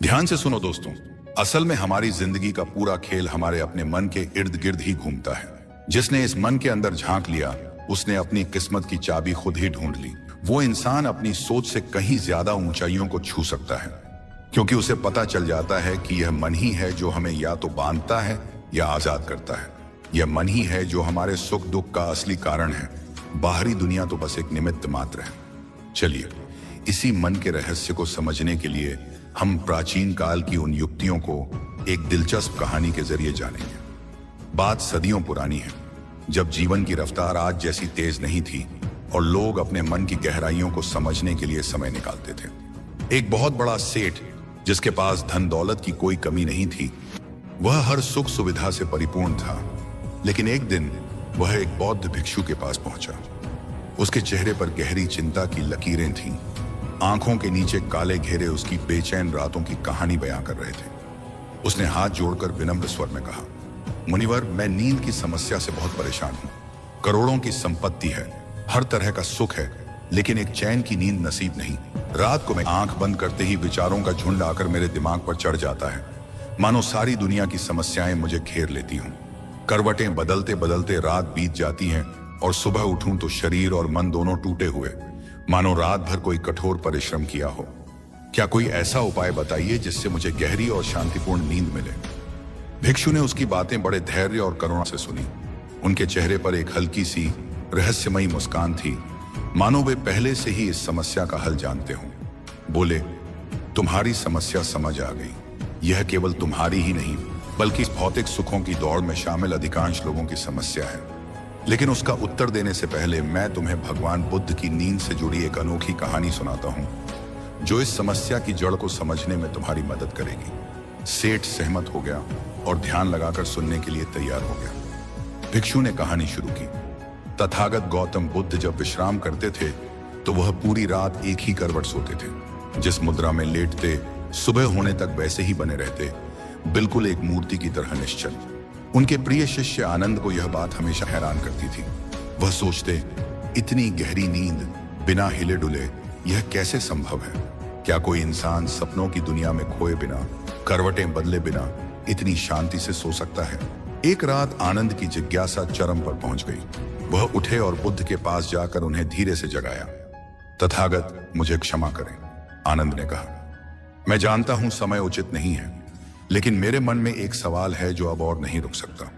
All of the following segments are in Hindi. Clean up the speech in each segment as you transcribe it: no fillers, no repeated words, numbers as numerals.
ध्यान से सुनो दोस्तों, असल में हमारी जिंदगी का पूरा खेल हमारे अपने मन के इर्द गिर्द ही घूमता है। जिसने इस मन के अंदर झांक लिया, उसने अपनी किस्मत की चाबी खुद ही ढूंढ ली। वो इंसान अपनी सोच से कहीं ज्यादा ऊंचाइयों को छू सकता है, क्योंकि उसे पता चल जाता है कि यह मन ही है जो हमें या तो बांधता है या आजाद करता है। यह मन ही है जो हमारे सुख दुख का असली कारण है। बाहरी दुनिया तो बस एक निमित्त मात्र है। चलिए, इसी मन के रहस्य को समझने के लिए हम प्राचीन काल की उन युक्तियों को एक दिलचस्प कहानी के जरिए जानेंगे। बात सदियों पुरानी है, जब जीवन की रफ्तार आज जैसी तेज नहीं थी और लोग अपने मन की गहराइयों को समझने के लिए समय निकालते थे। एक बहुत बड़ा सेठ, जिसके पास धन दौलत की कोई कमी नहीं थी, वह हर सुख सुविधा से परिपूर्ण था। लेकिन एक दिन वह एक बौद्ध भिक्षु के पास पहुंचा। उसके चेहरे पर गहरी चिंता की लकीरें थीं। आंखों के नीचे काले घेरे उसकी बेचैन रातों की कहानी बयां कर रहे थे। उसने हाथ जोड़कर विनम्र स्वर में कहा, मुनिवर, मैं नींद की समस्या से बहुत परेशान हूं। करोड़ों की संपत्ति है, हर तरह का सुख है, लेकिन एक चैन की नींद नसीब नहीं। रात को मैं आंख बंद करते ही विचारों का झुंड आकर मेरे दिमाग पर चढ़ जाता है, मानो सारी दुनिया की समस्याएं मुझे घेर लेती हूं। करवटें बदलते बदलते रात बीत जाती हैं और सुबह उठूं तो शरीर और मन दोनों टूटे हुए, मानो रात भर कोई कठोर परिश्रम किया हो। क्या कोई ऐसा उपाय बताइए जिससे मुझे गहरी और शांतिपूर्ण नींद मिले। भिक्षु ने उसकी बातें बड़े धैर्य और करुणा से सुनी। उनके चेहरे पर एक हल्की सी रहस्यमयी मुस्कान थी, मानो वे पहले से ही इस समस्या का हल जानते हों। बोले, तुम्हारी समस्या समझ आ गई। यह केवल तुम्हारी ही नहीं, बल्कि इस भौतिक सुखों की दौड़ में शामिल अधिकांश लोगों की समस्या है। लेकिन उसका उत्तर देने से पहले मैं तुम्हें भगवान बुद्ध की नींद से जुड़ी एक अनोखी कहानी सुनाता हूं, जो इस समस्या की जड़ को समझने में तुम्हारी मदद करेगी। सेठ सहमत हो गया और ध्यान लगाकर सुनने के लिए तैयार हो गया। भिक्षु ने कहानी शुरू की। तथागत गौतम बुद्ध जब विश्राम करते थे तो वह पूरी रात एक ही करवट सोते थे। जिस मुद्रा में लेटते, सुबह होने तक वैसे ही बने रहते, बिल्कुल एक मूर्ति की तरह निश्चल। उनके प्रिय शिष्य आनंद को यह बात हमेशा हैरान करती थी। वह सोचते, इतनी गहरी नींद बिना हिले डुले यह कैसे संभव है? क्या कोई इंसान सपनों की दुनिया में खोए बिना, करवटें बदले बिना इतनी शांति से सो सकता है? एक रात आनंद की जिज्ञासा चरम पर पहुंच गई। वह उठे और बुद्ध के पास जाकर उन्हें धीरे से जगाया। तथागत, मुझे क्षमा करें, आनंद ने कहा। मैं जानता हूं समय उचित नहीं है, लेकिन मेरे मन में एक सवाल है जो अब और नहीं रुक सकता।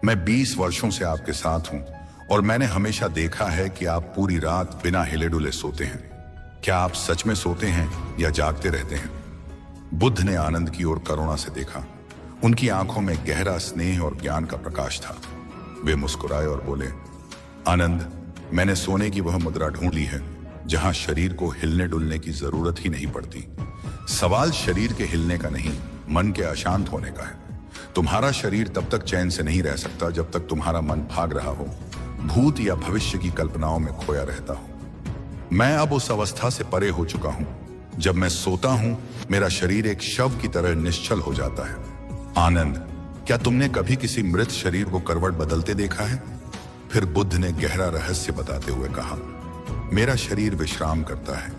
मैं 20 वर्षों से आपके साथ हूं और मैंने हमेशा देखा है कि आप पूरी रात बिना हिले डुले सोते हैं। क्या आप सच में सोते हैं या जागते रहते हैं? बुद्ध ने आनंद की ओर करुणा से देखा। उनकी आंखों में गहरा स्नेह और ज्ञान का प्रकाश था। वे मुस्कुराए और बोले, आनंद, मैंने सोने की वह मुद्रा ढूंढ ली है जहां शरीर को हिलने डुलने की जरूरत ही नहीं पड़ती। सवाल शरीर के हिलने का नहीं, मन के अशांत होने का है। तुम्हारा शरीर तब तक चैन से नहीं रह सकता जब तक तुम्हारा मन भाग रहा हो, भूत या भविष्य की कल्पनाओं में खोया रहता हो। मैं अब उस अवस्था से परे हो चुका हूं। जब मैं सोता हूं, मेरा शरीर एक शव की तरह निश्चल हो जाता है। आनंद, क्या तुमने कभी किसी मृत शरीर को करवट बदलते देखा है? फिर बुद्ध ने गहरा रहस्य बताते हुए कहा, मेरा शरीर विश्राम करता है,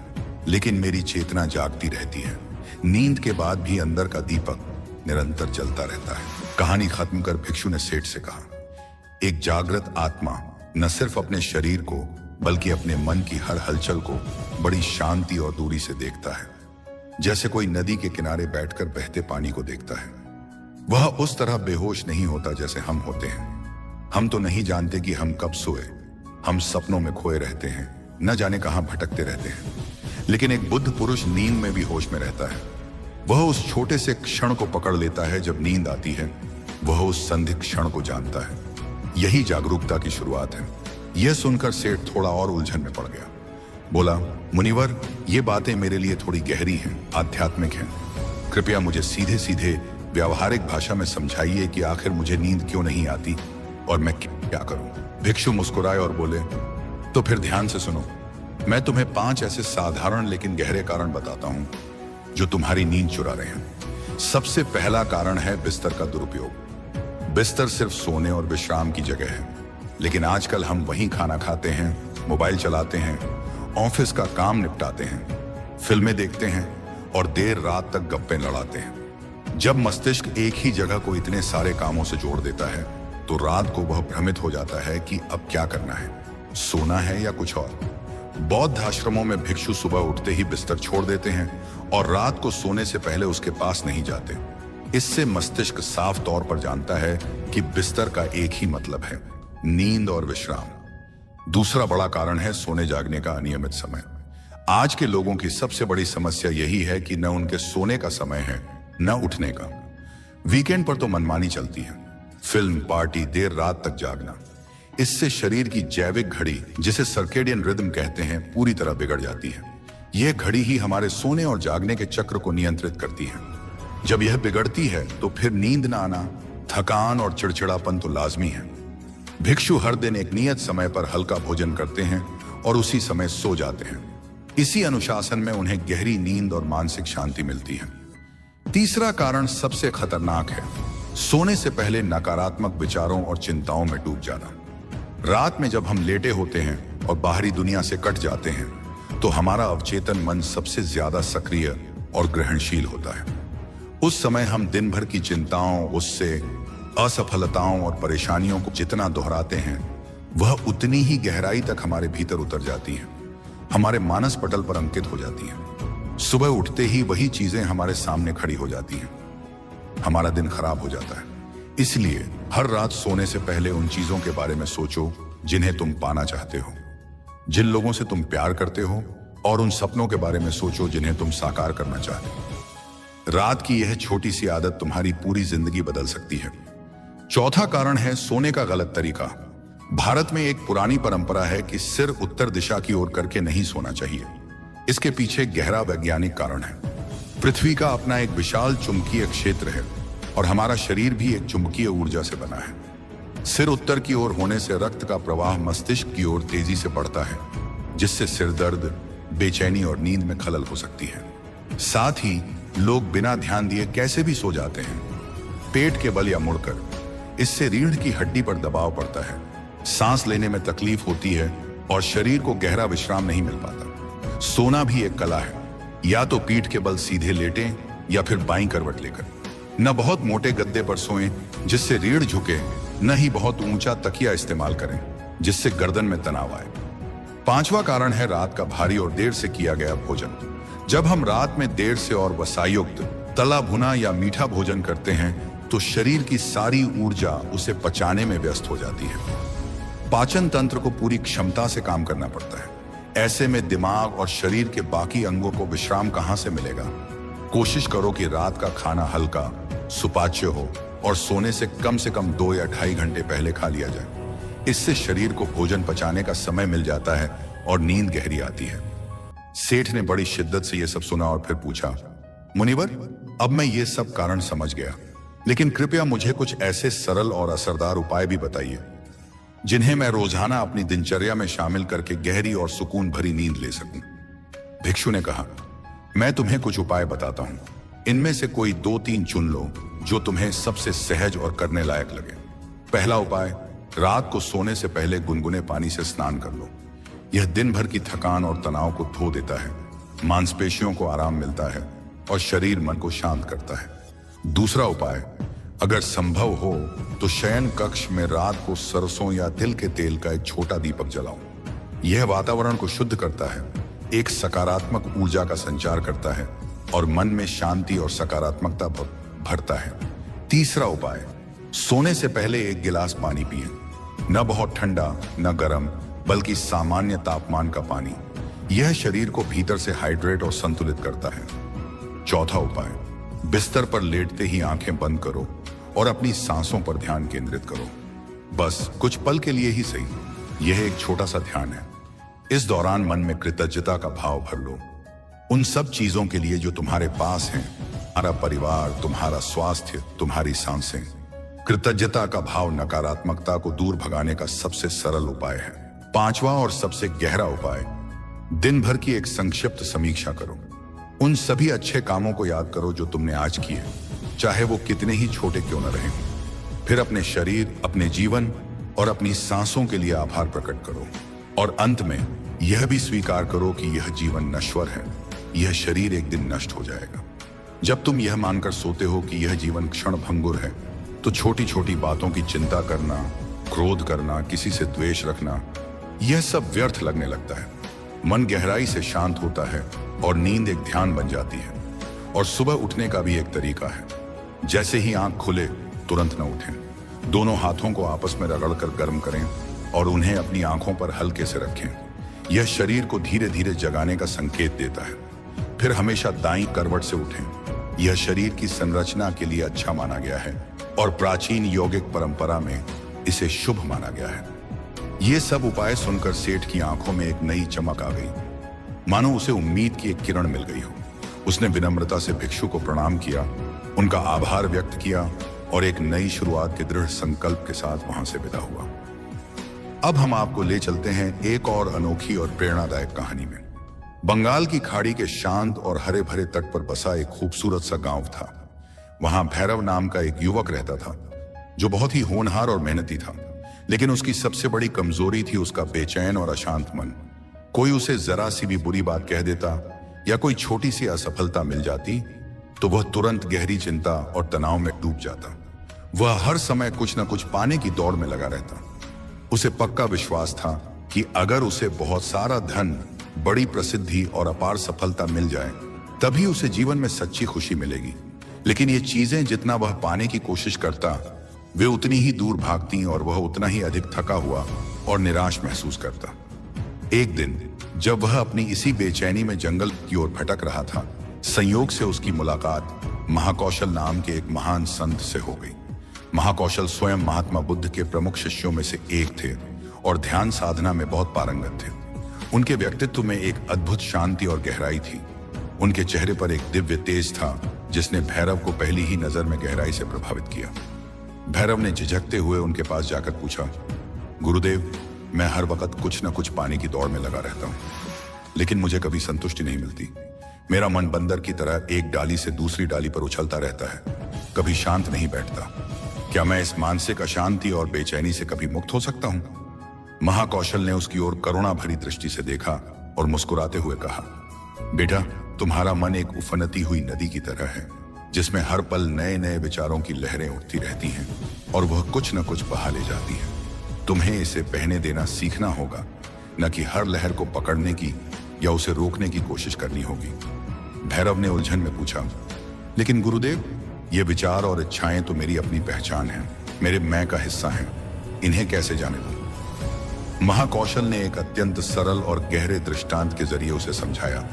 लेकिन मेरी चेतना जागती रहती है। नींद के बाद भी अंदर का दीपक निरंतर जलता रहता है। कहानी खत्म कर भिक्षु ने सेठ से कहा, एक जागृत आत्मा न सिर्फ अपने शरीर को बल्कि अपने मन की हर हलचल को बड़ी शांति और दूरी से देखता है, जैसे कोई नदी के किनारे बैठकर बहते पानी को देखता है। वह उस तरह बेहोश नहीं होता जैसे हम होते हैं। हम तो नहीं जानते कि हम कब सोए, हम सपनों में खोए रहते हैं, न जाने कहां भटकते रहते हैं। लेकिन एक बुद्ध पुरुष नींद में भी होश में रहता है। वह उस छोटे से क्षण को पकड़ लेता है जब नींद आती है। वह उस संदिग्ध क्षण को जानता है। यही जागरूकता की शुरुआत है। यह सुनकर सेठ थोड़ा और उलझन में पड़ गया। बोला, मुनिवर, ये बातें मेरे लिए थोड़ी गहरी हैं, आध्यात्मिक हैं। कृपया मुझे सीधे सीधे व्यावहारिक भाषा में समझाइए कि आखिर मुझे नींद क्यों नहीं आती और मैं क्या करूं। भिक्षु मुस्कुराए और बोले, तो फिर ध्यान से सुनो। मैं तुम्हें 5 ऐसे साधारण लेकिन गहरे कारण बताता हूं जो तुम्हारी नींद चुरा रहे हैं। सबसे पहला कारण है बिस्तर का दुरुपयोग। बिस्तर सिर्फ सोने और विश्राम की जगह है, लेकिन आजकल हम वहीं खाना खाते हैं, मोबाइल चलाते हैं, ऑफिस का काम निपटाते हैं, फिल्में देखते हैं और देर रात तक गप्पे लड़ाते हैं। जब मस्तिष्क एक ही जगह को इतने सारे कामों से जोड़ देता है तो रात को वह भ्रमित हो जाता है कि अब क्या करना है, सोना है या कुछ और। बौद्ध आश्रमों में भिक्षु सुबह उठते ही बिस्तर छोड़ देते हैं और रात को सोने से पहले उसके पास नहीं जाते। इससे मस्तिष्क साफ तौर पर जानता है कि बिस्तर का एक ही मतलब है, नींद और विश्राम। दूसरा बड़ा कारण है सोने जागने का अनियमित समय। आज के लोगों की सबसे बड़ी समस्या यही है कि न उनके सोने का समय है न उठने का। वीकेंड पर तो मनमानी चलती है, फिल्म, पार्टी, देर रात तक जागना। इससे शरीर की जैविक घड़ी, जिसे सर्केडियन रिदम कहते हैं, पूरी तरह बिगड़ जाती है। यह घड़ी ही हमारे सोने और जागने के चक्र को नियंत्रित करती है। जब यह बिगड़ती है तो फिर नींद न आना, थकान और चिड़चिड़ापन तो लाजमी है। भिक्षु हर दिन एक नियत समय पर हल्का भोजन करते हैं और उसी समय सो जाते हैं। इसी अनुशासन में उन्हें गहरी नींद और मानसिक शांति मिलती है। तीसरा कारण सबसे खतरनाक है, सोने से पहले नकारात्मक विचारों और चिंताओं में डूब जाना। रात में जब हम लेटे होते हैं और बाहरी दुनिया से कट जाते हैं तो हमारा अवचेतन मन सबसे ज्यादा सक्रिय और ग्रहणशील होता है। उस समय हम दिन भर की चिंताओं, गुस्से, असफलताओं और परेशानियों को जितना दोहराते हैं वह उतनी ही गहराई तक हमारे भीतर उतर जाती हैं, हमारे मानस पटल पर अंकित हो जाती हैं। सुबह उठते ही वही चीजें हमारे सामने खड़ी हो जाती हैं, हमारा दिन खराब हो जाता है। इसलिए हर रात सोने से पहले उन चीजों के बारे में सोचो जिन्हें तुम पाना चाहते हो, जिन लोगों से तुम प्यार करते हो, और उन सपनों के बारे में सोचो जिन्हें तुम साकार करना चाहते हो। रात की यह छोटी सी आदत तुम्हारी पूरी जिंदगी बदल सकती है। चौथा कारण है सोने का गलत तरीका। भारत में एक पुरानी परंपरा है कि सिर उत्तर दिशा की ओर करके नहीं सोना चाहिए। इसके पीछे गहरा वैज्ञानिक कारण है। पृथ्वी का अपना एक विशाल चुंबकीय क्षेत्र है और हमारा शरीर भी एक चुंबकीय ऊर्जा से बना है। सिर उत्तर की ओर होने से रक्त का प्रवाह मस्तिष्क की ओर तेजी से बढ़ता है, जिससे सिर दर्द, बेचैनी और नींद में खलल हो सकती है। साथ ही लोग बिना ध्यान दिए कैसे भी सो जाते हैं, पेट के बल या मुड़कर। इससे रीढ़ की हड्डी पर दबाव पड़ता है, सांस लेने में तकलीफ होती है और शरीर को गहरा विश्राम नहीं मिल पाता। सोना भी एक कला है, या तो पीठ के बल सीधे लेटें या फिर बाईं करवट लेकर। न बहुत मोटे गद्दे पर सोएं जिससे रीढ़ झुके, न ही बहुत ऊंचा तकिया इस्तेमाल करें जिससे गर्दन में तनाव आए। पांचवा कारण है रात का भारी और देर से किया गया भोजन। जब हम रात में देर से और वसायुक्त, तला भुना या मीठा भोजन करते हैं तो शरीर की सारी ऊर्जा उसे पचाने में व्यस्त हो जाती है। पाचन तंत्र को पूरी क्षमता से काम करना पड़ता है। ऐसे में दिमाग और शरीर के बाकी अंगों को विश्राम कहां से मिलेगा। कोशिश करो कि रात का खाना हल्का, सुपाच्य हो और सोने से कम 2 या 2.5 घंटे पहले खा लिया जाए। इससे शरीर को भोजन पचाने का समय मिल जाता है और नींद गहरी आती है। सेठ ने बड़ी शिद्दत से यह सब सुना और फिर पूछा, मुनिवर, अब मैं ये सब कारण समझ गया, लेकिन कृपया मुझे कुछ ऐसे सरल और असरदार उपाय भी बताइए जिन्हें मैं रोजाना अपनी दिनचर्या में शामिल करके गहरी और सुकून भरी नींद ले सकूं। भिक्षु ने कहा, मैं तुम्हें कुछ उपाय बताता हूं, इनमें से कोई 2-3 चुन लो जो तुम्हें सबसे सहज और करने लायक लगे। पहला उपाय, रात को सोने से पहले गुनगुने पानी से स्नान कर लो। यह दिन भर की थकान और तनाव को धो देता है, मांसपेशियों को आराम मिलता है और शरीर मन को शांत करता है। दूसरा उपाय, अगर संभव हो तो शयन कक्ष में रात को सरसों या तिल के तेल का एक छोटा दीपक जलाओ। यह वातावरण को शुद्ध करता है, एक सकारात्मक ऊर्जा का संचार करता है और मन में शांति और सकारात्मकता भरता है। तीसरा उपाय, सोने से पहले 1 गिलास पानी पिए, न बहुत ठंडा न गर्म, बल्कि सामान्य तापमान का पानी। यह शरीर को भीतर से हाइड्रेट और संतुलित करता है। चौथा उपाय, बिस्तर पर लेटते ही आंखें बंद करो और अपनी सांसों पर ध्यान केंद्रित करो। बस कुछ पल के लिए ही सही, यह एक छोटा सा ध्यान है। इस दौरान मन में कृतज्ञता का भाव भर लो, उन सब चीजों के लिए जो तुम्हारे पास हैं, तुम्हारा परिवार, तुम्हारा स्वास्थ्य, तुम्हारी सांसें। कृतज्ञता का भाव नकारात्मकता को दूर भगाने का सबसे सरल उपाय है। पांचवा और सबसे गहरा उपाय, दिन भर की एक संक्षिप्त समीक्षा करो। उन सभी अच्छे कामों को याद करो जो तुमने आज किए, चाहे वो कितने ही छोटे क्यों न रहें। फिर अपने शरीर, अपने जीवन और अपनी सांसों के लिए आभार प्रकट करो और अंत में यह भी स्वीकार करो कि यह जीवन नश्वर है यह शरीर एक दिन नष्ट हो जाएगा। जब तुम यह मानकर सोते हो कि यह जीवन क्षण भंगुर है, तो छोटी छोटी बातों की चिंता करना, क्रोध करना, किसी से द्वेष रखना, यह सब व्यर्थ लगने लगता है। मन गहराई से शांत होता है और नींद एक ध्यान बन जाती है। और सुबह उठने का भी एक तरीका है। जैसे ही आंख खुले तुरंत न उठें। दोनों हाथों को आपस में रगड़कर गर्म करें और उन्हें अपनी आंखों पर हल्के से रखें। यह शरीर को धीरे धीरे जगाने का संकेत देता है। फिर हमेशा दाईं करवट से उठें। यह शरीर की संरचना के लिए अच्छा माना गया है और प्राचीन यौगिक परंपरा में इसे शुभ माना गया है। ये सब उपाय सुनकर सेठ की आंखों में एक नई चमक आ गई, मानो उसे उम्मीद की एक किरण मिल गई हो। उसने विनम्रता से भिक्षु को प्रणाम किया, उनका आभार व्यक्त किया और एक नई शुरुआत के दृढ़ संकल्प के साथ वहां से विदा हुआ। अब हम आपको ले चलते हैं एक और अनोखी और प्रेरणादायक कहानी में। बंगाल की खाड़ी के शांत और हरे भरे तट पर बसा एक खूबसूरत सा गांव था। वहां भैरव नाम का एक युवक रहता था, जो बहुत ही होनहार और मेहनती था। लेकिन उसकी सबसे बड़ी कमजोरी थी उसका बेचैन और अशांत मन। कोई उसे जरा सी भी बुरी बात कह देता या कोई छोटी सी असफलता मिल जाती तो वह तुरंत गहरी चिंता और तनाव में डूब जाता। वह हर समय कुछ न कुछ पाने की दौड़ में लगा रहता। उसे पक्का विश्वास था कि अगर उसे बहुत सारा धन, बड़ी प्रसिद्धि और अपार सफलता मिल जाए तभी उसे जीवन में सच्ची खुशी मिलेगी। लेकिन ये चीजें जितना वह पाने की कोशिश करता, वे उतनी ही दूर भागती और वह उतना ही अधिक थका हुआ और निराश महसूस करता। एक दिन जब वह अपनी इसी बेचैनी में जंगल की ओर भटक रहा था, संयोग से उसकी मुलाकात महाकौशल नाम के एक महान संत से हो गई। महाकौशल स्वयं महात्मा बुद्ध के प्रमुख शिष्यों में से एक थे और ध्यान साधना में बहुत पारंगत थे। उनके व्यक्तित्व में एक अद्भुत शांति और गहराई थी। उनके चेहरे पर एक दिव्य तेज था जिसने भैरव को पहली ही नजर में गहराई से प्रभावित किया। भैरव ने झिझकते हुए उनके पास जाकर पूछा, गुरुदेव, मैं हर वक्त कुछ न कुछ पाने की दौड़ में लगा रहता हूँ, लेकिन मुझे कभी संतुष्टि नहीं मिलती। मेरा मन बंदर की तरह एक डाली से दूसरी डाली पर उछलता रहता है, कभी शांत नहीं बैठता। क्या मैं इस मानसिक अशांति और बेचैनी से कभी मुक्त हो सकता हूँ? महाकौशल ने उसकी ओर करुणा भरी दृष्टि से देखा और मुस्कुराते हुए कहा, बेटा, तुम्हारा मन एक उफनती हुई नदी की तरह है जिसमें हर पल नए नए विचारों की लहरें उठती रहती हैं और वह कुछ न कुछ बहा ले जाती है। तुम्हें इसे बहने देना सीखना होगा, न कि हर लहर को पकड़ने की या उसे रोकने की कोशिश करनी होगी। भैरव ने उलझन में पूछा, लेकिन गुरुदेव, ये विचार और इच्छाएं तो मेरी अपनी पहचान है, मेरे मैं का हिस्सा हैं, इन्हें कैसे जाने दूं? महाकौशल ने एक अत्यंत सरल और गहरे दृष्टांत के जरिए उसे समझाया।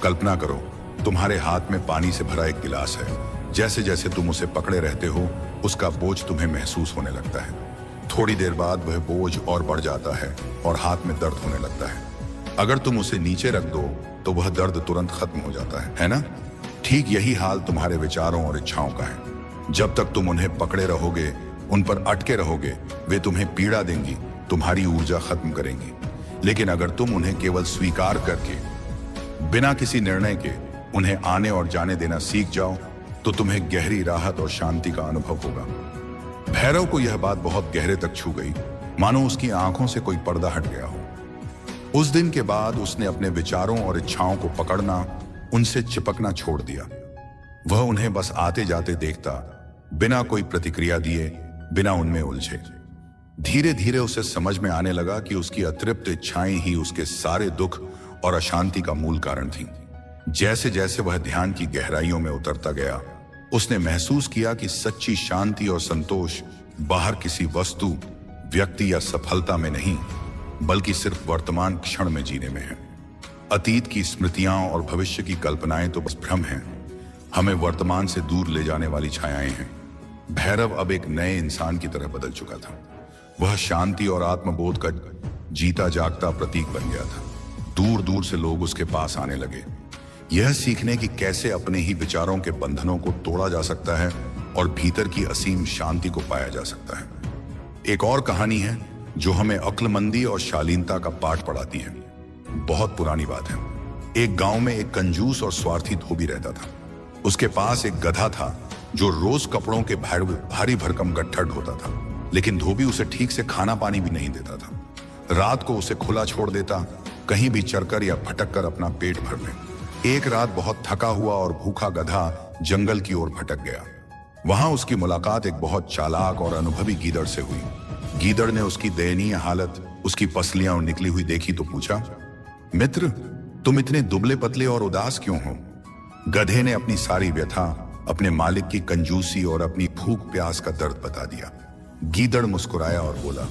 कल्पना करो, तुम्हारे हाथ में पानी से भरा एक गिलास है। जैसे जैसे तुम उसे पकड़े रहते हो, उसका बोझ तुम्हें महसूस होने लगता है। थोड़ी देर बाद वह बोझ और बढ़ जाता है और हाथ में दर्द होने लगता है। अगर तुम उसे नीचे रख दो तो वह दर्द तुरंत खत्म हो जाता है ना? ठीक यही हाल तुम्हारे विचारों और इच्छाओं का है। जब तक तुम उन्हें पकड़े रहोगे, उन पर अटके रहोगे, वे तुम्हें पीड़ा देंगी, तुम्हारी ऊर्जा खत्म करेंगी। लेकिन अगर तुम उन्हें केवल स्वीकार करके, बिना किसी निर्णय के उन्हें आने और जाने देना सीख जाओ, तो तुम्हें गहरी राहत और शांति का अनुभव होगा। भैरव को यह बात बहुत गहरे तक छू गई, मानो उसकी आंखों से कोई पर्दा हट गया हो। उस दिन के बाद उसने अपने विचारों और इच्छाओं को पकड़ना, उनसे चिपकना छोड़ दिया। वह उन्हें बस आते जाते देखता, बिना कोई प्रतिक्रिया दिए, बिना उनमें उलझे। धीरे धीरे उसे समझ में आने लगा कि उसकी अतृप्त इच्छाएं ही उसके सारे दुख और अशांति का मूल कारण थीं। जैसे जैसे वह ध्यान की गहराइयों में उतरता गया, उसने महसूस किया कि सच्ची शांति और संतोष बाहर किसी वस्तु, व्यक्ति या सफलता में नहीं, बल्कि सिर्फ वर्तमान क्षण में जीने में है। अतीत की स्मृतियां और भविष्य की कल्पनाएं तो बस भ्रम हैं, हमें वर्तमान से दूर ले जाने वाली छायाएं हैं। भैरव अब एक नए इंसान की तरह बदल चुका था। वह शांति और आत्मबोध का जीता जागता प्रतीक बन गया था। दूर दूर से लोग उसके पास आने लगे, यह सीखने की कैसे अपने ही विचारों के बंधनों को तोड़ा जा सकता है और भीतर की असीम शांति को पाया जा सकता है। एक और कहानी है जो हमें अक्लमंदी और शालीनता का पाठ पढ़ाती है। बहुत पुरानी बात है। एक गांव में एक कंजूस और स्वार्थी धोबी रहता था। उसके पास एक गधा था जो रोज कपड़ों के भारी भरकम गट्ठर ढोता था, लेकिन धोबी उसे ठीक से खाना पानी भी नहीं देता था। रात को उसे खुला छोड़ देता, कहीं भी चरकर या भटक कर अपना पेट भर ले। एक रात बहुत थका हुआ और भूखा गधा जंगल की ओर भटक गया। वहां उसकी मुलाकात एक बहुत चालाक और अनुभवी गीदड़ से हुई। गीदड़ ने उसकी दयनीय हालत, उसकी पसलियां निकली हुई देखी तो पूछा, मित्र, तुम इतने दुबले पतले और उदास क्यों हो? गधे ने अपनी सारी व्यथा, अपने मालिक की कंजूसी और अपनी भूख प्यास का दर्द बता दिया। गीदड़ मुस्कुराया और बोला,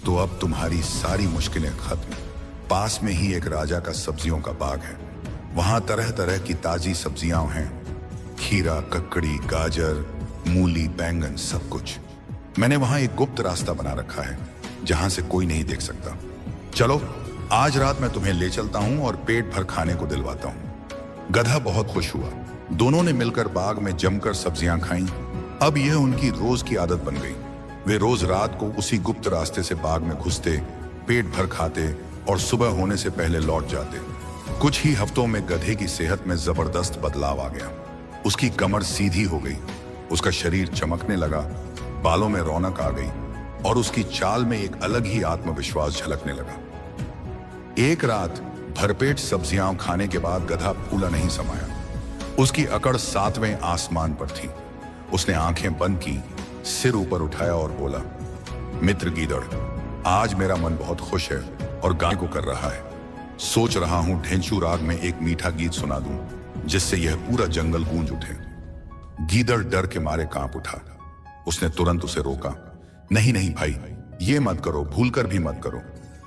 तो अब तुम्हारी सारी मुश्किलें खत्म। पास में ही एक राजा का सब्जियों का बाग है। वहां तरह तरह की ताजी सब्जियां हैं, खीरा, ककड़ी, गाजर, मूली, बैंगन, सब कुछ। मैंने वहां एक गुप्त रास्ता बना रखा है जहां से कोई नहीं देख सकता। चलो, आज रात मैं तुम्हें ले चलता हूं और पेट भर खाने को दिलवाता हूं। गधा बहुत खुश हुआ। दोनों ने मिलकर बाग में जमकर सब्जियां खाईं। अब यह उनकी रोज की आदत बन गई। वे रोज रात को उसी गुप्त रास्ते से बाग में घुसते, पेट भर खाते और सुबह होने से पहले लौट जाते। कुछ ही हफ्तों में गधे की सेहत में जबरदस्त बदलाव आ गया। उसकी कमर सीधी हो गई, उसका शरीर चमकने लगा, बालों में रौनक आ गई और उसकी चाल में एक अलग ही आत्मविश्वास झलकने लगा। एक रात भरपेट सब्जियां खाने के बाद गधा फूला नहीं समाया। उसकी अकड़ 7वें आसमान पर थी। उसने आंखें बंद की, सिर ऊपर उठाया और बोला, मित्र गीदड़, आज मेरा मन बहुत खुश है और गाने को कर रहा है। सोच रहा हूं ढेंचू राग में एक मीठा गीत सुना दूं जिससे यह पूरा जंगल गूंज उठे। गीदड़ डर के मारे कांप उठा। उसने तुरंत उसे रोका। नहीं नहीं भाई, ये मत करो, भूलकर भी मत करो।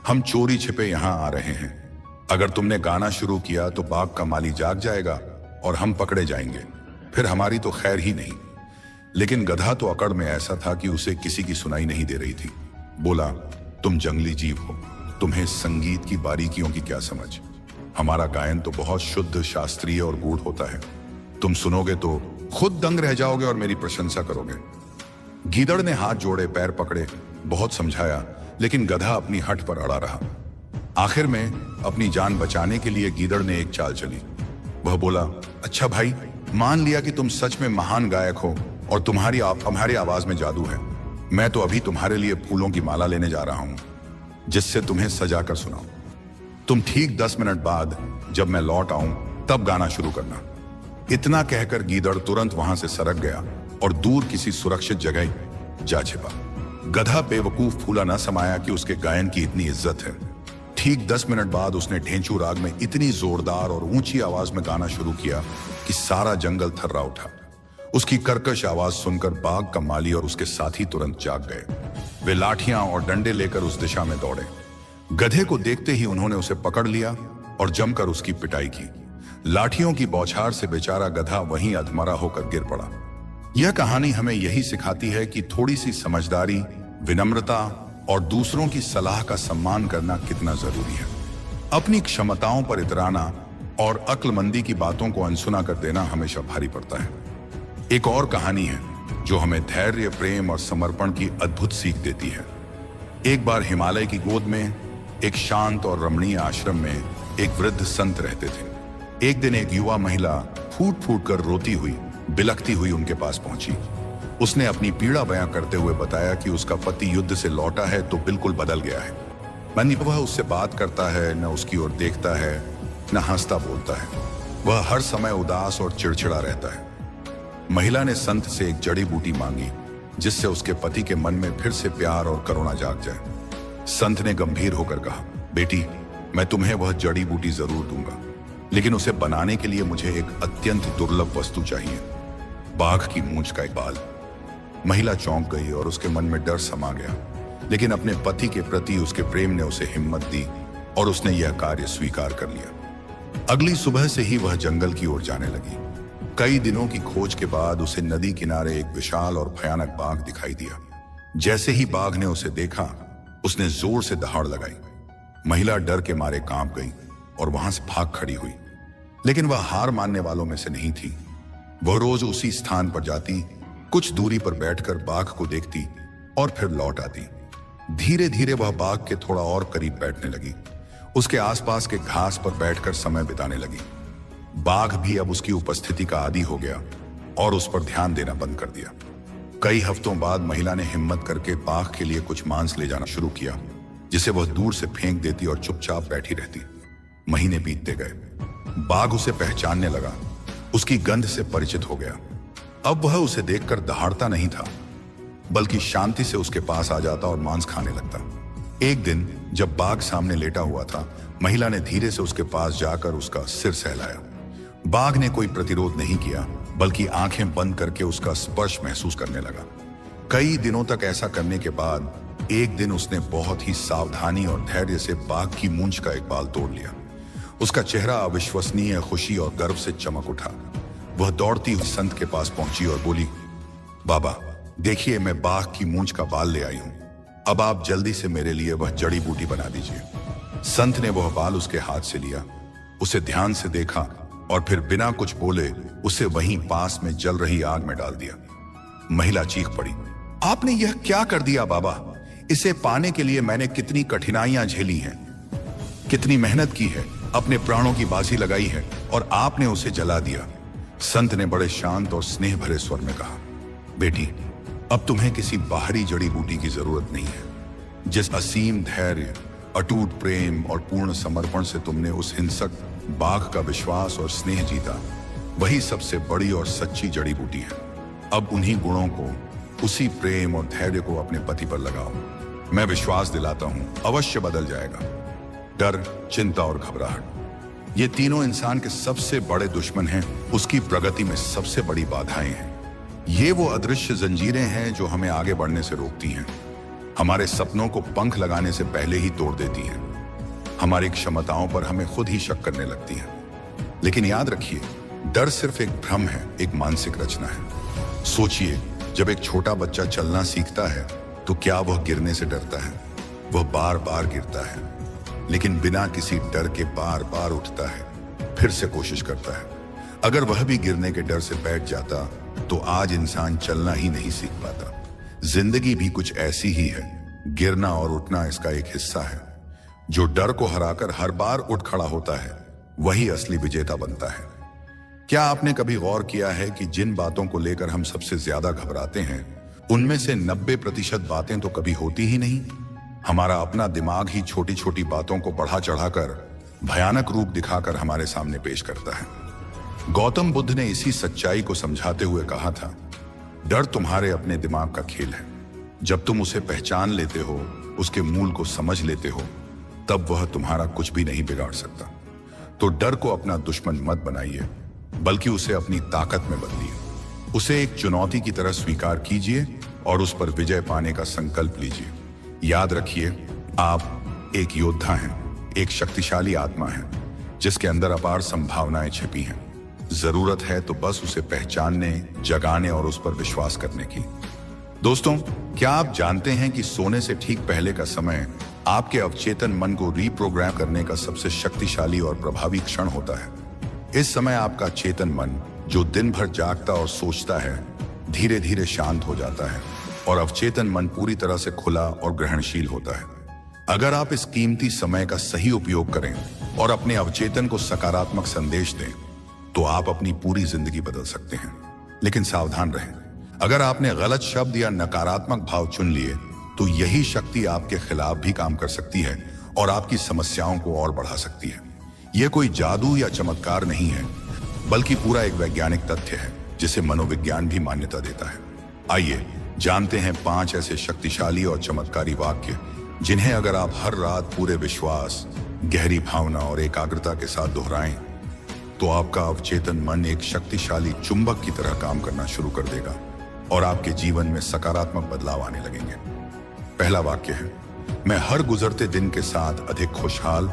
हम चोरी छिपे यहां आ रहे हैं। अगर तुमने गाना शुरू किया तो बाग का माली जाग जाएगा और हम पकड़े जाएंगे, फिर हमारी तो खैर ही नहीं। लेकिन गधा तो अकड़ में ऐसा था कि उसे किसी की सुनाई नहीं दे रही थी। बोला, तुम जंगली जीव हो, तुम्हें संगीत की बारीकियों की क्या समझ? हमारा गायन तो बहुत शुद्ध, शास्त्रीय और गूढ़ होता है। तुम सुनोगे तो खुद दंग रह जाओगे और मेरी प्रशंसा करोगे। गीदड़ ने हाथ जोड़े, पैर पकड़े, बहुत समझाया, लेकिन गधा अपनी हट पर अड़ा रहा। आखिर में अपनी जान बचाने के लिए गीदड़ ने एक चाल चली। वह बोला, अच्छा भाई, मान लिया कि तुम सच में महान गायक हो और तुम्हारी आवाज में जादू है। मैं तो अभी तुम्हारे लिए फूलों की माला लेने जा रहा हूं जिससे तुम्हें सजा कर सुनाऊं। तुम ठीक 10 मिनट बाद जब मैं लौट आऊं तब गाना शुरू करना। इतना कहकर गीदड़ तुरंत वहां से सरक गया और दूर किसी सुरक्षित जगह जा छिपा। गधा बेवकूफ फूला न समाया कि उसके गायन की इतनी इज्जत है। ठीक 10 मिनट बाद उसने ढेंचू राग में इतनी जोरदार और ऊंची आवाज में गाना शुरू किया कि सारा जंगल थर्रा उठा। उसकी कर्कश आवाज सुनकर बाग का माली और उसके साथी तुरंत जाग गए। वे लाठियां और डंडे लेकर उस दिशा में दौड़े। गधे को देखते ही उन्होंने उसे पकड़ लिया और जमकर उसकी पिटाई की। लाठियों की बौछार से बेचारा गधा वहीं अधमरा होकर गिर पड़ा। यह कहानी हमें यही सिखाती है कि थोड़ी सी समझदारी, विनम्रता और दूसरों की सलाह का सम्मान करना कितना जरूरी है। अपनी क्षमताओं पर इतराना और अक्लमंदी की बातों को अनसुना कर देना हमेशा भारी पड़ता है। एक और कहानी है जो हमें धैर्य, प्रेम और समर्पण की अद्भुत सीख देती है। एक बार हिमालय की गोद में एक शांत और रमणीय आश्रम में एक वृद्ध संत रहते थे। एक दिन एक युवा महिला फूट फूट कर रोती हुई, बिलखती हुई उनके पास पहुंची। उसने अपनी पीड़ा बयां करते हुए बताया कि उसका पति युद्ध से लौटा है तो बिल्कुल बदल गया है। वह उससे बात करता है, न उसकी ओर देखता है, न हंसता बोलता है। वह हर समय उदास और चिड़चिड़ा रहता है। महिला ने संत से एक जड़ी बूटी मांगी जिससे उसके पति के मन में फिर से प्यार और करुणा जाग जाए। संत ने गंभीर होकर कहा, बेटी, मैं तुम्हें वह जड़ी बूटी जरूर दूंगा, लेकिन उसे बनाने के लिए मुझे एक अत्यंत दुर्लभ वस्तु चाहिए, बाघ की मूंछ का एक बाल। महिला चौंक गई और उसके मन में डर समा गया, लेकिन अपने पति के प्रति उसके प्रेम ने उसे हिम्मत दी और उसने यह कार्य स्वीकार कर लिया। अगली सुबह से ही वह जंगल की ओर जाने लगी। कई दिनों की खोज के बाद उसे नदी किनारे एक विशाल और भयानक बाघ दिखाई दिया। जैसे ही बाघ ने उसे देखा, उसने जोर से दहाड़ लगाई। महिला डर के मारे कांप गई और वहां से भाग खड़ी हुई, लेकिन वह हार मानने वालों में से नहीं थी। वह रोज उसी स्थान पर जाती, कुछ दूरी पर बैठकर बाघ को देखती और फिर लौट आती। धीरे धीरे वह बाघ के थोड़ा और करीब बैठने लगी, उसके आसपास के घास पर बैठकर समय बिताने लगी। बाघ भी अब उसकी उपस्थिति का आदी हो गया और उस पर ध्यान देना बंद कर दिया। कई हफ्तों बाद महिला ने हिम्मत करके बाघ के लिए कुछ मांस ले जाना शुरू किया, जिसे वह दूर से फेंक देती और चुपचाप बैठी रहती। महीने बीतते गए। बाघ उसे पहचानने लगा, उसकी गंध से परिचित हो गया। अब वह उसे देखकर दहाड़ता नहीं था, बल्कि शांति से उसके पास आ जाता और मांस खाने लगता। एक दिन जब बाघ सामने लेटा हुआ था, महिला ने धीरे से उसके पास जाकर उसका सिर सहलाया। बाघ ने कोई प्रतिरोध नहीं किया, बल्कि आंखें बंद करके उसका स्पर्श महसूस करने लगा। कई दिनों तक ऐसा करने के बाद एक दिन उसने बहुत ही सावधानी और धैर्य से बाघ की मूंछ का एक बाल तोड़ लिया। उसका चेहरा अविश्वसनीय खुशी और गर्व से चमक उठा। वह दौड़ती हुई संत के पास पहुंची और बोली, बाबा देखिए, मैं बाघ की मूंछ का बाल ले आई हूं। अब आप जल्दी से मेरे लिए वह जड़ी बूटी बना दीजिए। संत ने वह बाल उसके हाथ से लिया, उसे ध्यान से देखा और फिर बिना कुछ बोले उसे वहीं पास में जल रही आग में डाल दिया। महिला चीख पड़ी, आपने यह क्या कर दिया बाबा? इसे पाने के लिए मैंने कितनी कठिनाइयां झेली हैं, कितनी मेहनत की है, अपने प्राणों की बाजी लगाई है, और आपने उसे जला दिया। संत ने बड़े शांत और स्नेह भरे स्वर में कहा, बेटी, अब तुम्हें किसी बाहरी जड़ी बूटी की जरूरत नहीं है। जिस असीम धैर्य, अटूट प्रेम और पूर्ण समर्पण से तुमने उस हिंसक बाघ का विश्वास और स्नेह जीता, वही सबसे बड़ी और सच्ची जड़ी बूटी है। अब उन्हीं गुणों को, उसी प्रेम और धैर्य को अपने पति पर लगाओ। मैं विश्वास दिलाता हूं, अवश्य बदल जाएगा। डर, चिंता और घबराहट, ये तीनों इंसान के सबसे बड़े दुश्मन हैं, उसकी प्रगति में सबसे बड़ी बाधाएं हैं। ये वो अदृश्य जंजीरें हैं जो हमें आगे बढ़ने से रोकती हैं, हमारे सपनों को पंख लगाने से पहले ही तोड़ देती हैं, हमारी क्षमताओं पर हमें खुद ही शक करने लगती हैं। लेकिन याद रखिए, डर सिर्फ एक भ्रम है, एक मानसिक रचना है। सोचिए, जब एक छोटा बच्चा चलना सीखता है तो क्या वह गिरने से डरता है? वह बार बार गिरता है, लेकिन बिना किसी डर के बार बार उठता है, फिर से कोशिश करता है। अगर वह भी गिरने के डर से बैठ जाता तो आज इंसान चलना ही नहीं सीख पाता। जिंदगी भी कुछ ऐसी ही है, गिरना और उठना इसका एक हिस्सा है। जो डर को हराकर हर बार उठ खड़ा होता है, वही असली विजेता बनता है। क्या आपने कभी गौर किया है कि जिन बातों को लेकर हम सबसे ज्यादा घबराते हैं, उनमें से 90% बातें तो कभी होती ही नहीं। हमारा अपना दिमाग ही छोटी छोटी बातों को बढ़ा चढ़ाकर भयानक रूप दिखाकर हमारे सामने पेश करता है। गौतम बुद्ध ने इसी सच्चाई को समझाते हुए कहा था, डर तुम्हारे अपने दिमाग का खेल है। जब तुम उसे पहचान लेते हो, उसके मूल को समझ लेते हो, तब वह तुम्हारा कुछ भी नहीं बिगाड़ सकता। तो डर को अपना दुश्मन मत बनाइए, बल्कि उसे अपनी ताकत में बदलिए। उसे एक चुनौती की तरह स्वीकार कीजिए और उस पर विजय पाने का संकल्प लीजिए। याद रखिए, आप एक योद्धा हैं, एक शक्तिशाली आत्मा है, जिसके अंदर अपार संभावनाएं छिपी हैं। जरूरत है तो बस उसे पहचानने, जगाने और उस पर विश्वास करने की। दोस्तों, क्या आप जानते हैं कि सोने से ठीक पहले का समय आपके अवचेतन मन को रीप्रोग्राम करने का सबसे शक्तिशाली और प्रभावी क्षण होता है। इस समय आपका चेतन मन, जो दिन भर जागता और सोचता है, धीरे धीरे शांत हो जाता है और अवचेतन मन पूरी तरह से खुला और ग्रहणशील होता है। अगर आप इस कीमती समय का सही उपयोग करें और अपने अवचेतन को सकारात्मक संदेश दें, तो आप अपनी पूरी जिंदगी बदल सकते हैं। लेकिन सावधान रहें, अगर आपने गलत शब्द या नकारात्मक भाव चुन लिए, तो यही शक्ति आपके खिलाफ भी काम कर सकती है और आपकी समस्याओं को और बढ़ा सकती है। यह कोई जादू या चमत्कार नहीं है, बल्कि पूरा एक वैज्ञानिक तथ्य है, जिसे मनोविज्ञान भी मान्यता देता है। आइए जानते हैं 5 ऐसे शक्तिशाली और चमत्कारी वाक्य, जिन्हें अगर आप हर रात पूरे विश्वास, गहरी भावना और एकाग्रता के साथ दोहराएं, तो आपका अवचेतन मन एक शक्तिशाली चुंबक की तरह काम करना शुरू कर देगा और आपके जीवन में सकारात्मक बदलाव आने लगेंगे। पहला वाक्य है, मैं हर गुजरते दिन के साथ अधिक खुशहाल,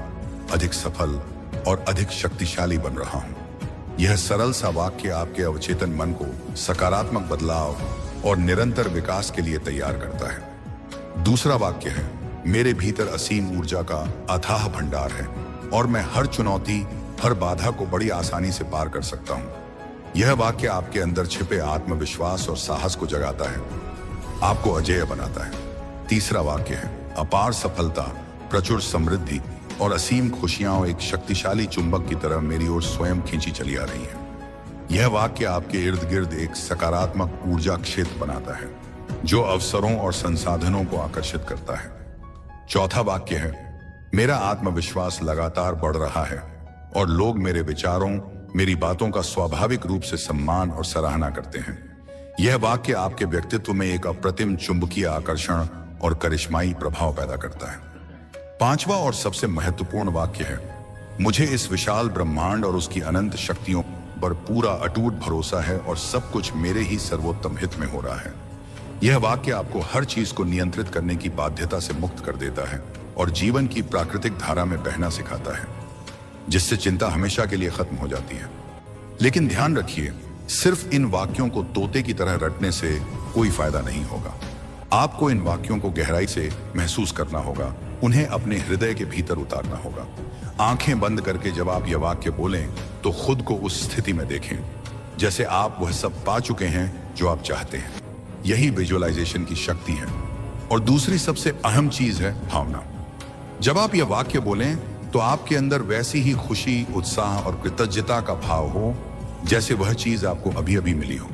अधिक सफल और अधिक शक्तिशाली बन रहा हूं। यह सरल सा वाक्य आपके अवचेतन मन को सकारात्मक बदलाव और निरंतर विकास के लिए तैयार करता है। दूसरा वाक्य है, मेरे भीतर असीम ऊर्जा का अथाह भंडार है और मैं हर चुनौती, हर बाधा को बड़ी आसानी से पार कर सकता हूं। यह वाक्य आपके अंदर छिपे आत्मविश्वास और साहस को जगाता है, आपको अजेय बनाता है। तीसरा वाक्य है, अपार सफलता, प्रचुर समृद्धि और असीम खुशियां एक शक्तिशाली चुंबक की तरह मेरी ओर स्वयं खींची चली आ रही हैं। यह वाक्य आपके इर्द गिर्द एक सकारात्मक ऊर्जा क्षेत्र बनाता है, जो अवसरों और संसाधनों को आकर्षित करता है। चौथा वाक्य है, मेरा आत्मविश्वास लगातार बढ़ रहा है और लोग मेरे विचारों, मेरी बातों का स्वाभाविक रूप से सम्मान और सराहना करते हैं। यह वाक्य आपके व्यक्तित्व में एक अप्रतिम चुंबकीय आकर्षण और करिश्माई प्रभाव पैदा करता है। पांचवा और सबसे महत्वपूर्ण वाक्य है, मुझे इस विशाल ब्रह्मांड और उसकी अनंत शक्तियों पर पूरा अटूट भरोसा है और सब कुछ मेरे ही सर्वोत्तम हित में हो रहा है। यह वाक्य आपको हर चीज को नियंत्रित करने की बाध्यता से मुक्त कर देता है और जीवन की प्राकृतिक धारा में बहना सिखाता है, जिससे चिंता हमेशा के लिए खत्म हो जाती है। लेकिन ध्यान रखिए, सिर्फ इन वाक्यों को तोते की तरह रटने से कोई फायदा नहीं होगा। आपको इन वाक्यों को गहराई से महसूस करना होगा, उन्हें अपने हृदय के भीतर उतारना होगा। आंखें बंद करके जब आप यह वाक्य बोलें तो खुद को उस स्थिति में देखें जैसे आप वह सब पा चुके हैं जो आप चाहते हैं। यही विजुअलाइजेशन की शक्ति है। और दूसरी सबसे अहम चीज है भावना। जब आप यह वाक्य बोलें तो आपके अंदर वैसी ही खुशी, उत्साह और कृतज्ञता का भाव हो जैसे वह चीज आपको अभी अभी मिली हो।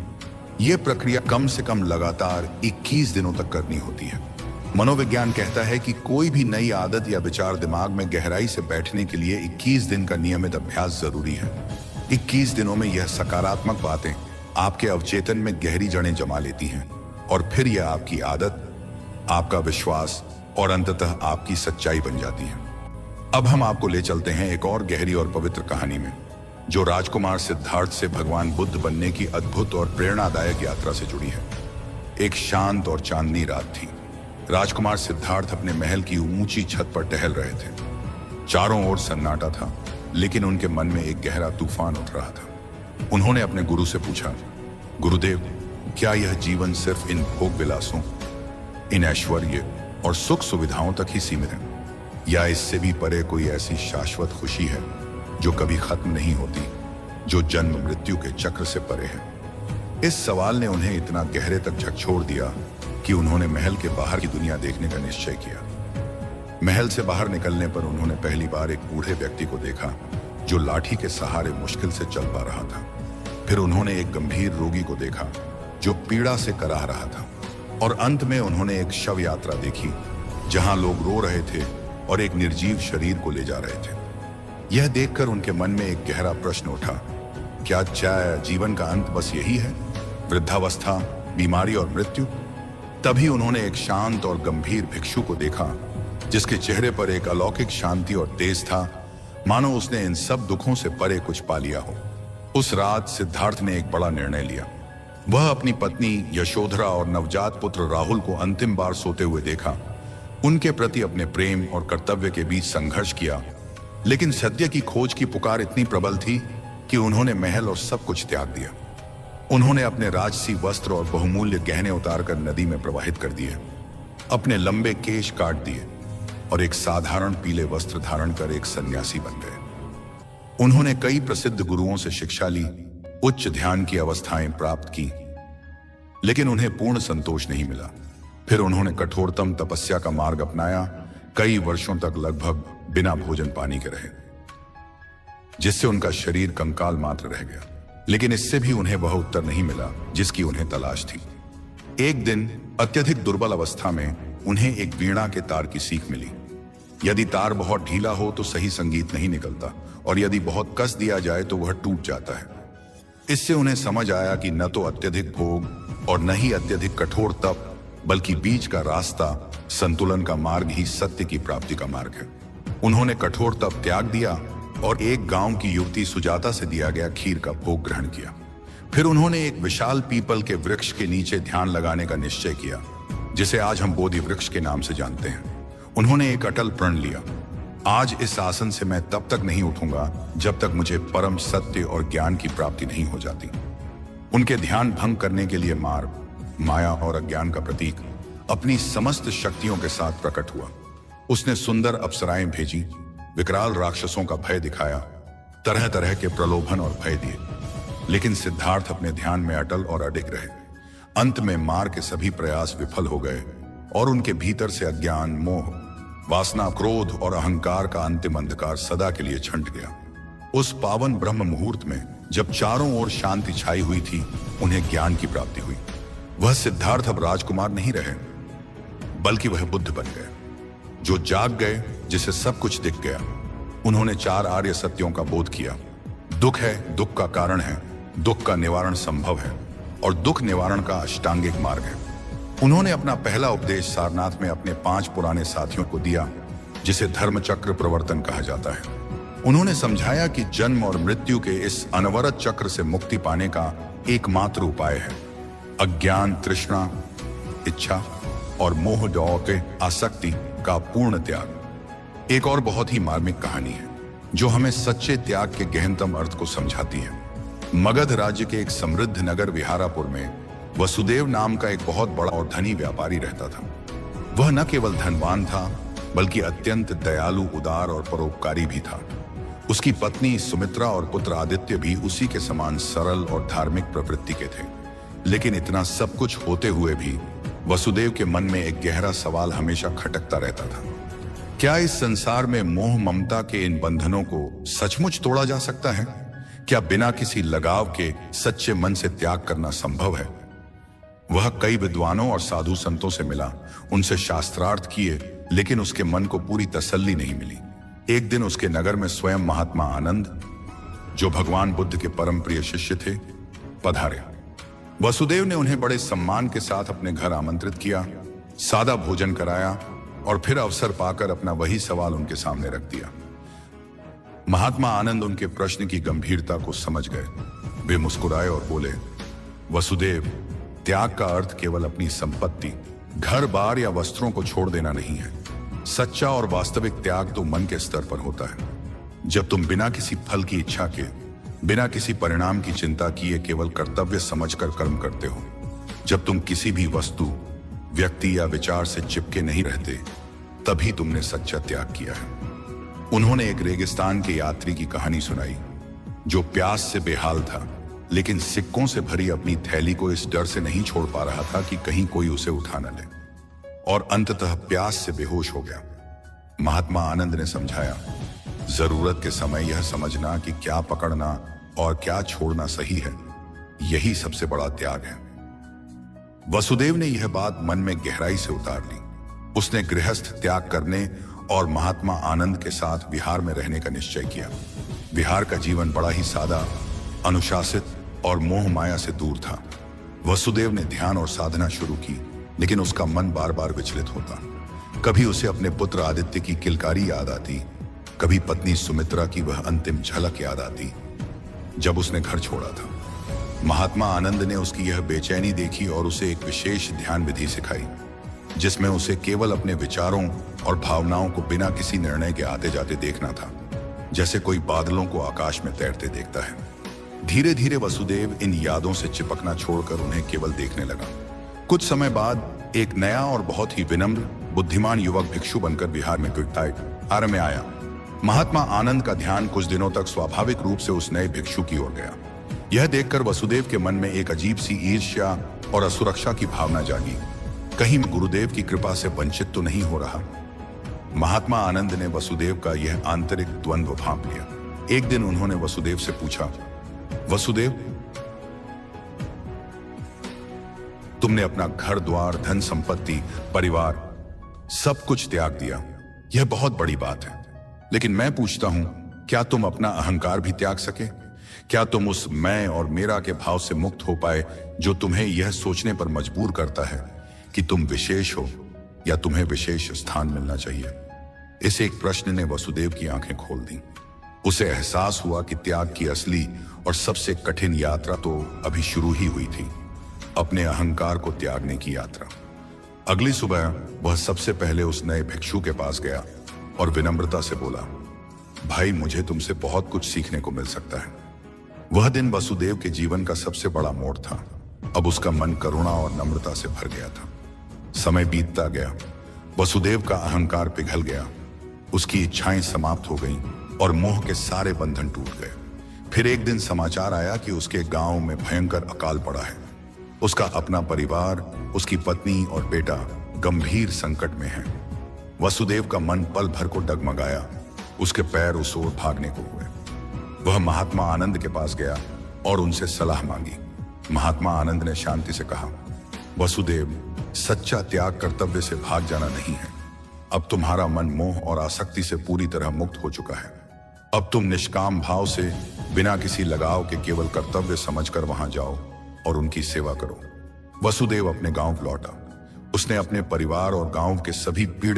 यह प्रक्रिया कम से कम लगातार 21 दिनों तक करनी होती है। मनोविज्ञान कहता है कि कोई भी नई आदत या विचार दिमाग में गहराई से बैठने के लिए 21 दिन का नियमित अभ्यास जरूरी है। 21 दिनों में यह सकारात्मक बातें आपके अवचेतन में गहरी जड़ें जमा लेती हैं और फिर यह आपकी आदत, आपका विश्वास और अंततः आपकी सच्चाई बन जाती है। अब हम आपको ले चलते हैं एक और गहरी और पवित्र कहानी में, जो राजकुमार सिद्धार्थ से भगवान बुद्ध बनने की अद्भुत और प्रेरणादायक यात्रा से जुड़ी है। एक शांत और चांदनी रात थी। राजकुमार सिद्धार्थ अपने महल की ऊंची छत पर टहल रहे थे। चारों ओर सन्नाटा था, लेकिन उनके मन में एक गहरा तूफान उठ रहा था। उन्होंने अपने गुरु से पूछा, गुरुदेव, क्या यह जीवन सिर्फ इन भोग विलासों, इन ऐश्वर्य और सुख सुविधाओं तक ही सीमित है, या इससे भी परे कोई ऐसी शाश्वत खुशी है जो कभी खत्म नहीं होती, जो जन्म मृत्यु के चक्र से परे है? इस सवाल ने उन्हें इतना गहरे तक झकझोर दिया कि उन्होंने महल के बाहर की दुनिया देखने का निश्चय किया। महल से बाहर निकलने पर उन्होंने पहली बार एक बूढ़े व्यक्ति को देखा जो लाठी के सहारे मुश्किल से चल पा रहा था। फिर उन्होंने एक गंभीर रोगी को देखा जो पीड़ा से कराह रहा था, और अंत में उन्होंने एक शव यात्रा देखी जहां लोग रो रहे थे और एक निर्जीव शरीर को ले जा रहे थे। यह देखकर उनके मन में एक गहरा प्रश्न उठा, क्या जीवन का अंत बस यही है, वृद्धावस्था, बीमारी और मृत्यु? तभी उन्होंने एक शांत और गंभीर भिक्षु को देखा जिसके चेहरे पर एक अलौकिक शांति और तेज था, मानो उसने इन सब दुखों से परे कुछ पा लिया हो। उस रात सिद्धार्थ ने एक बड़ा निर्णय लिया। वह अपनी पत्नी यशोधरा और नवजात पुत्र राहुल को अंतिम बार सोते हुए देखा। उनके प्रति अपने प्रेम और कर्तव्य के बीच संघर्ष किया, लेकिन सत्य की खोज की पुकार इतनी प्रबल थी कि उन्होंने महल और सब कुछ त्याग दिया। उन्होंने अपने राजसी वस्त्र और बहुमूल्य गहने उतारकर नदी में प्रवाहित कर दिए, अपने लंबे केश काट दिए और एक साधारण पीले वस्त्र धारण कर एक सन्यासी बन गए। उन्होंने कई प्रसिद्ध गुरुओं से शिक्षा ली, उच्च ध्यान की अवस्थाएं प्राप्त की, लेकिन उन्हें पूर्ण संतोष नहीं मिला। फिर उन्होंने कठोरतम तपस्या का मार्ग अपनाया, कई वर्षों तक लगभग बिना भोजन पानी के रहे, जिससे उनका शरीर कंकाल मात्र रह गया। लेकिन इससे भी उन्हें वह उत्तर नहीं मिला जिसकी उन्हें तलाश थी। एक दिन अत्यधिक दुर्बल अवस्था में उन्हें एक वीणा के तार की सीख मिली। यदि तार बहुत ढीला हो तो सही संगीत नहीं निकलता, और यदि बहुत कस दिया जाए तो वह टूट जाता है। इससे उन्हें समझ आया कि न तो अत्यधिक भोग और न ही अत्यधिक कठोर तप, बल्कि बीच का रास्ता, संतुलन का मार्ग ही सत्य की प्राप्ति का मार्ग है। उन्होंने कठोर तप त्याग दिया और एक गांव की युवती सुजाता से दिया गया खीर का भोग ग्रहण किया। फिर उन्होंने एक विशाल पीपल के वृक्ष के नीचे ध्यान लगाने का निश्चय किया, जिसे आज हम बोधि वृक्ष के नाम से जानते हैं। उन्होंने एक अटल प्रण लिया, आज इस आसन से मैं तब तक नहीं उठूंगा जब तक मुझे परम सत्य और ज्ञान की प्राप्ति नहीं हो जाती। उनके ध्यान भंग करने के लिए मार्ग, माया और अज्ञान का प्रतीक अपनी समस्त शक्तियों के साथ प्रकट हुआ। उसने सुंदर अप्सराएं भेजी, विकराल राक्षसों का भय दिखाया, तरह तरह के प्रलोभन और भय दिए, लेकिन सिद्धार्थ अपने ध्यान में अटल और अडिग रहे। अंत में मार के सभी प्रयास विफल हो गए और उनके भीतर से अज्ञान, मोह, वासना, क्रोध और अहंकार का अंतिम अंधकार सदा के लिए छंट गया। उस पावन ब्रह्म मुहूर्त में जब चारों ओर शांति छाई हुई थी, उन्हें ज्ञान की प्राप्ति हुई। वह सिद्धार्थ अब राजकुमार नहीं रहे, बल्कि वह बुद्ध बन गए, जो जाग गए, जिसे सब कुछ दिख गया। उन्होंने 4 आर्य सत्यों का बोध किया। दुख है, दुख का कारण है, दुख का निवारण संभव है और दुख निवारण का अष्टांगिक मार्ग है। उन्होंने अपना पहला उपदेश सारनाथ में अपने 5 पुराने साथियों को दिया, जिसे धर्मचक्र प्रवर्तन कहा जाता है। उन्होंने समझाया कि जन्म और मृत्यु के इस अनवरत चक्र से मुक्ति पाने का एकमात्र उपाय है अज्ञान, तृष्णा, इच्छा और मोह के आसक्ति का पूर्ण त्याग। एक और बहुत ही मार्मिक कहानी है जो हमें सच्चे त्याग के गहनतम अर्थ को समझाती है। मगध राज्य के एक समृद्ध नगर विहारापुर में वसुदेव नाम का एक बहुत बड़ा और धनी व्यापारी रहता था। वह न केवल धनवान था बल्कि अत्यंत दयालु, उदार और परोपकारी भी था। उसकी पत्नी सुमित्रा और पुत्र आदित्य भी उसी के समान सरल और धार्मिक प्रवृत्ति के थे। लेकिन इतना सब कुछ होते हुए भी वसुदेव के मन में एक गहरा सवाल हमेशा खटकता रहता था। क्या इस संसार में मोह ममता के इन बंधनों को सचमुच तोड़ा जा सकता है? क्या बिना किसी लगाव के सच्चे मन से त्याग करना संभव है? वह कई विद्वानों और साधु संतों से मिला, उनसे शास्त्रार्थ किए, लेकिन उसके मन को पूरी तसल्ली नहीं मिली। एक दिन उसके नगर में स्वयं महात्मा आनंद, जो भगवान बुद्ध के परम प्रिय शिष्य थे, पधारे। वसुदेव ने उन्हें बड़े सम्मान के साथ अपने घर आमंत्रित किया, सादा भोजन कराया और फिर अवसर पाकर अपना वही सवाल उनके सामने रख दिया। महात्मा आनंद उनके प्रश्न की गंभीरता को समझ गए। वे मुस्कुराए और बोले, वसुदेव, त्याग का अर्थ केवल अपनी संपत्ति, घर बार या वस्त्रों को छोड़ देना नहीं है। सच्चा और वास्तविक त्याग तो मन के स्तर पर होता है। जब तुम बिना किसी फल की इच्छा के, बिना किसी परिणाम की चिंता किए केवल कर्तव्य समझकर कर्म करते हो, जब तुम किसी भी वस्तु, व्यक्ति या विचार से चिपके नहीं रहते, तभी तुमने सच्चा त्याग किया है। उन्होंने एक रेगिस्तान के यात्री की कहानी सुनाई जो प्यास से बेहाल था, लेकिन सिक्कों से भरी अपनी थैली को इस डर से नहीं छोड़ पा रहा था कि कहीं कोई उसे उठा न ले, और अंततः प्यास से बेहोश हो गया। महात्मा आनंद ने समझाया, जरूरत के समय यह समझना कि क्या पकड़ना और क्या छोड़ना सही है, यही सबसे बड़ा त्याग है। वसुदेव ने यह बात मन में गहराई से उतार ली। उसने गृहस्थ त्याग करने और महात्मा आनंद के साथ विहार में रहने का निश्चय किया। विहार का जीवन बड़ा ही सादा, अनुशासित और मोह माया से दूर था। वसुदेव ने ध्यान और साधना शुरू की, लेकिन उसका मन बार बार विचलित होता। कभी उसे अपने पुत्र आदित्य की किलकारी याद आती, कभी पत्नी सुमित्रा की वह अंतिम झलक याद आती जब उसने घर छोड़ा था। महात्मा आनंद ने उसकी यह बेचैनी देखी और उसे एक विशेष ध्यान विधि सिखाई, जिसमें उसे केवल अपने विचारों और भावनाओं को बिना किसी निर्णय के आते जाते देखना था, जैसे कोई बादलों को आकाश में तैरते देखता है। धीरे धीरे वसुदेव इन यादों से चिपकना छोड़कर उन्हें केवल देखने लगा। कुछ समय बाद एक नया और बहुत ही विनम्र, बुद्धिमान युवक भिक्षु बनकर बिहार में आर में आया। महात्मा आनंद का ध्यान कुछ दिनों तक स्वाभाविक रूप से उस नए भिक्षु की ओर गया। यह देखकर वसुदेव के मन में एक अजीब सी ईर्ष्या और असुरक्षा की भावना जागी। कहीं गुरुदेव की कृपा से वंचित तो नहीं हो रहा। महात्मा आनंद ने वसुदेव का यह आंतरिक द्वंद्व भांप लिया। एक दिन उन्होंने वसुदेव से पूछा, वसुदेव, तुमने अपना घर द्वार, धन संपत्ति, परिवार, सब कुछ त्याग दिया। यह बहुत बड़ी बात है, लेकिन मैं पूछता हूं, क्या तुम अपना अहंकार भी त्याग सके? क्या तुम उस मैं और मेरा के भाव से मुक्त हो पाए जो तुम्हें यह सोचने पर मजबूर करता है कि तुम विशेष हो या तुम्हें विशेष स्थान मिलना चाहिए? इस एक प्रश्न ने वसुदेव की आंखें खोल दी। उसे एहसास हुआ कि त्याग की असली और सबसे कठिन यात्रा तो अभी शुरू ही हुई थी, अपने अहंकार को त्यागने की यात्रा। अगली सुबह वह सबसे पहले उस नए भिक्षु के पास गया और विनम्रता से बोला, भाई, मुझे तुमसे बहुत कुछ सीखने को मिल सकता है। वह दिन वसुदेव के जीवन का सबसे बड़ा मोड़ था। अब उसका मन करुणा और नम्रता से भर गया था। समय बीतता गया, वसुदेव का अहंकार पिघल गया, उसकी इच्छाएं समाप्त हो गईं और मोह के सारे बंधन टूट गए। फिर एक दिन समाचार आया कि उसके गांव में भयंकर अकाल पड़ा है। उसका अपना परिवार, उसकी पत्नी और बेटा गंभीर संकट में है। वसुदेव का मन पल भर को डगमगाया, उसके पैर उस ओर भागने को हुए। वह महात्मा आनंद के पास गया और उनसे सलाह मांगी। महात्मा आनंद ने शांति से कहा, वसुदेव, सच्चा त्याग कर्तव्य से भाग जाना नहीं है। अब तुम्हारा मन मोह और आसक्ति से पूरी तरह मुक्त हो चुका है। अब तुम निष्काम भाव से, बिना किसी लगाव के, केवल कर्तव्य समझकर वहां जाओ और उनकी सेवा करो। वसुदेव अपने गांव लौटा। उसने अपने परिवार और गांव के सभी पीड़ित